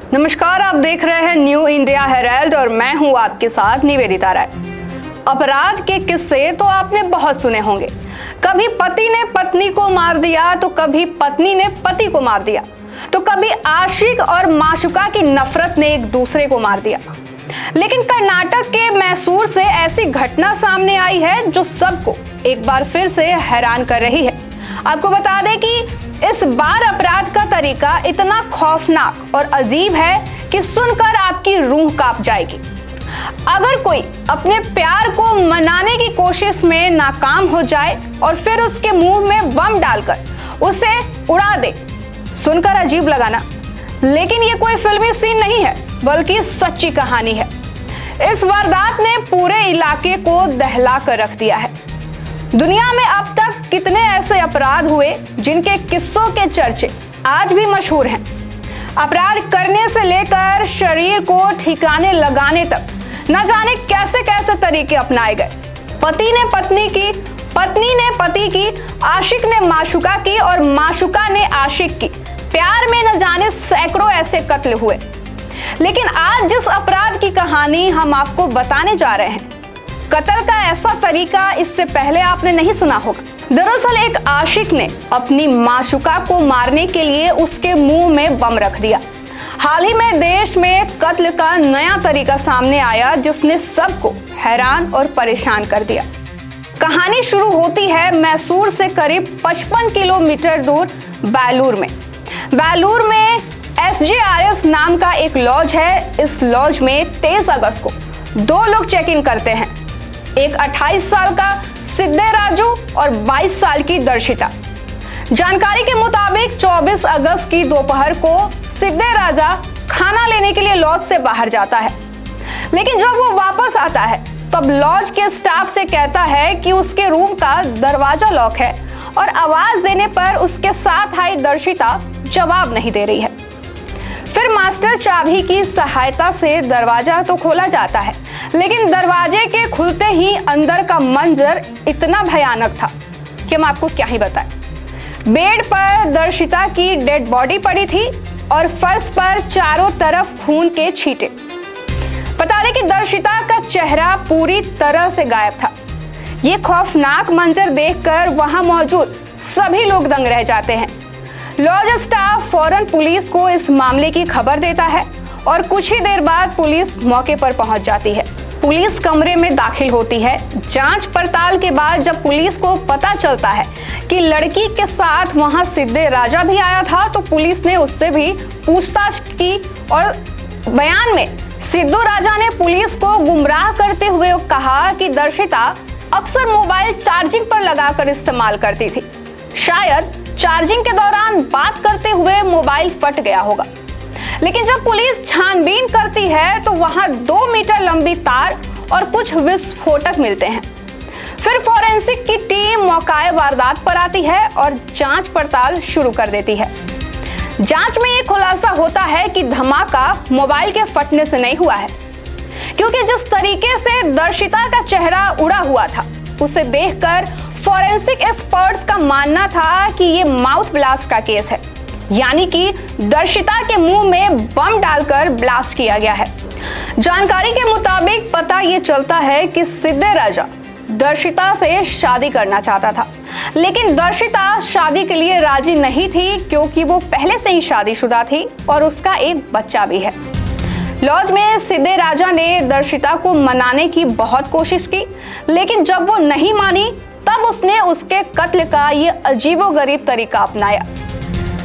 नमस्कार, आप देख रहे हैं न्यू इंडिया हेराल्ड और मैं हूं आपके साथ निवेदिता राय। अपराध के किस्से तो आपने बहुत सुने होंगे। कभी पति ने पत्नी को मार दिया तो कभी पत्नी ने पति को मार दिया, तो कभी आशिक और माशुका की नफरत ने एक दूसरे को मार दिया। लेकिन कर्नाटक के मैसूर से ऐसी घटना सामने आई है जो सबको एक बार फिर से हैरान कर रही है। आपको बता दें कि इस बार अपराध का तरीका इतना खौफनाक और अजीब है कि सुनकर आपकी रूह कांप जाएगी। अगर कोई अपने प्यार को मनाने की कोशिश में नाकाम हो जाए और फिर उसके मुंह में बम डालकर उसे उड़ा दे, सुनकर अजीब लगा ना, लेकिन ये कोई फिल्मी सीन नहीं है बल्कि सच्ची कहानी है। इस वारदात ने पूरे इलाके को दहला कर रख दिया है। दुनिया में अब तक कितने ऐसे अपराध हुए जिनके किस्सों के चर्चे आज भी मशहूर हैं। अपराध करने से लेकर शरीर को ठिकाने लगाने तक न जाने कैसे कैसे तरीके अपनाए गए। पति ने पत्नी की, पत्नी ने पति की, आशिक ने माशुका की और माशुका ने आशिक की। प्यार में न जाने सैकड़ों ऐसे कत्ल हुए। लेकिन आज जिस अपराध की कहानी हम आपको बताने जा रहे हैं, कत्ल का ऐसा तरीका इससे पहले आपने नहीं सुना होगा। दरअसल एक आशिक ने अपनी माशुका को मारने के लिए उसके मुंह में बम रख दिया। हाल ही में देश में कत्ल का नया तरीका सामने आया जिसने सबको हैरान और परेशान कर दिया। कहानी शुरू होती है मैसूर से करीब 55 किलोमीटर दूर बेलूर में। बेलूर में SJRS नाम का एक लॉज है। इस लॉज में 23 अगस्त को 2 लोग चेक इन करते हैं, एक 28 साल का सिद्धे राजू और 22 साल की दर्शिता। जानकारी के मुताबिक 24 अगस्त की दोपहर को सिद्धे राजा खाना लेने के लिए लॉज से बाहर जाता है, लेकिन जब वो वापस आता है तब लॉज के स्टाफ से कहता है कि उसके रूम का दरवाजा लॉक है और आवाज देने पर उसके साथ आई दर्शिता जवाब नहीं दे रही है। फिर मास्टर चाबी की सहायता से दरवाजा तो खोला जाता है, लेकिन दरवाजे के खुलते ही अंदर का मंजर इतना भयानक था कि हम आपको क्या ही बताएं। बेड पर दर्शिता की डेड बॉडी पड़ी थी और फर्श पर चारों तरफ खून के छींटे। बता दें कि दर्शिता का चेहरा पूरी तरह से गायब था। ये खौफनाक मंजर देखकर वहां मौजूद सभी लोग दंग रह जाते हैं। लॉज स्टाफ फौरन पुलिस को इस मामले की खबर देता है और कुछ ही देर बाद पुलिस मौके पर पहुंच जाती है। पुलिस कमरे में दाखिल होती है। जांच पड़ताल के बाद जब पुलिस को पता चलता है कि लड़की के साथ वहां सिद्धे राजा भी आया था, तो पुलिस ने उससे भी पूछताछ की और बयान में सिद्धू राजा ने पुलिस को गुमराह करते हुए कहा कि दर्शिता अक्सर मोबाइल चार्जिंग पर लगाकर इस्तेमाल करती थी। शायद चार्जिंग के दौरान बात करते हुए मोबाइल फट गया होगा। लेकिन जब पुलिस छानबीन करती है तो वहां 2 मीटर लंबी तार और कुछ विस्फोटक मिलते हैं। फिर फोरेंसिक की टीम मौकाए वारदात पर आती है और जांच पड़ताल शुरू कर देती है। जांच में यह खुलासा होता है कि धमाका मोबाइल के फटने से नहीं हुआ है, क्योंकि जिस तरीके से दर्शिता का चेहरा उड़ा हुआ था उसे देखकर फोरेंसिक एक्सपर्ट्स का मानना था कि ये माउथ ब्लास्ट का केस है, यानी कि दर्शिता के मुंह में बम डालकर ब्लास्ट किया गया है। जानकारी के मुताबिक पता ये चलता है कि सिद्धे राजा दर्शिता से शादी करना चाहता था, लेकिन दर्शिता शादी के लिए राजी नहीं थी क्योंकि वो पहले से ही शादीशुदा थी और उसका एक बच्चा भी है। लॉज में सिद्धे राजा ने दर्शिता को मनाने की बहुत कोशिश की, लेकिन जब वो नहीं मानी तब उसने उसके कत्ल का ये अजीबोगरीब तरीका अपनाया।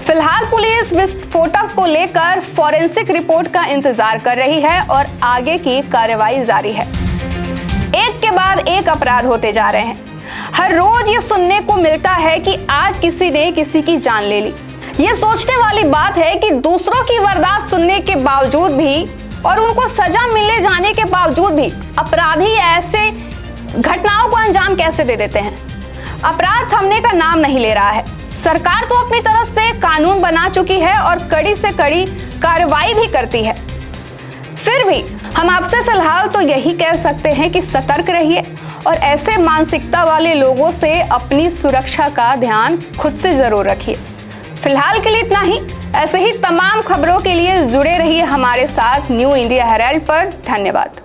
फिलहाल पुलिस विस्फोटक को लेकर फॉरेंसिक रिपोर्ट का इंतजार कर रही है और आगे की कार्रवाई जारी है। एक के बाद एक अपराध होते जा रहे हैं। हर रोज ये सुनने को मिलता है कि आज किसी ने किसी की जान ले ली। ये सोचने वाली बात है कि दूसरों की वारदात सुनने के बावजूद भी और उनको सजा मिलने जाने के बावजूद भी अपराधी ऐसे घटनाओं को अंजाम कैसे दे देते हैं। अपराध थमने का नाम नहीं ले रहा है। सरकार तो अपनी तरफ से कानून बना चुकी है और कड़ी से कड़ी कार्रवाई भी करती है। फिर भी हम आपसे फिलहाल तो यही कह सकते हैं कि सतर्क रहिए और ऐसे मानसिकता वाले लोगों से अपनी सुरक्षा का ध्यान खुद से जरूर रखिए। फिलहाल के लिए इतना ही। ऐसे ही तमाम खबरों के लिए जुड़े रहिए हमारे साथ न्यू इंडिया हेराल्ड पर। धन्यवाद।